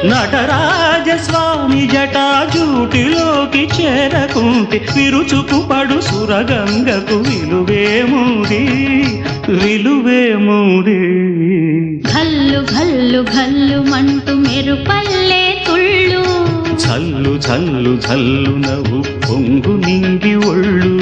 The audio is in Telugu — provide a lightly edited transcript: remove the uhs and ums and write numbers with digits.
నటరాజస్వామి జటాజూటిలోకి చేరకుంటే విరుచుకు పడు సురగంగకు విలువేముది విలువేముది. ఘల్లు ఘల్లు ఘల్లు మంటూ మెరుపల్లే తుళ్ళు చల్లు చల్లు చల్లు నవ్వు పొంగు నింగి ఒళ్ళు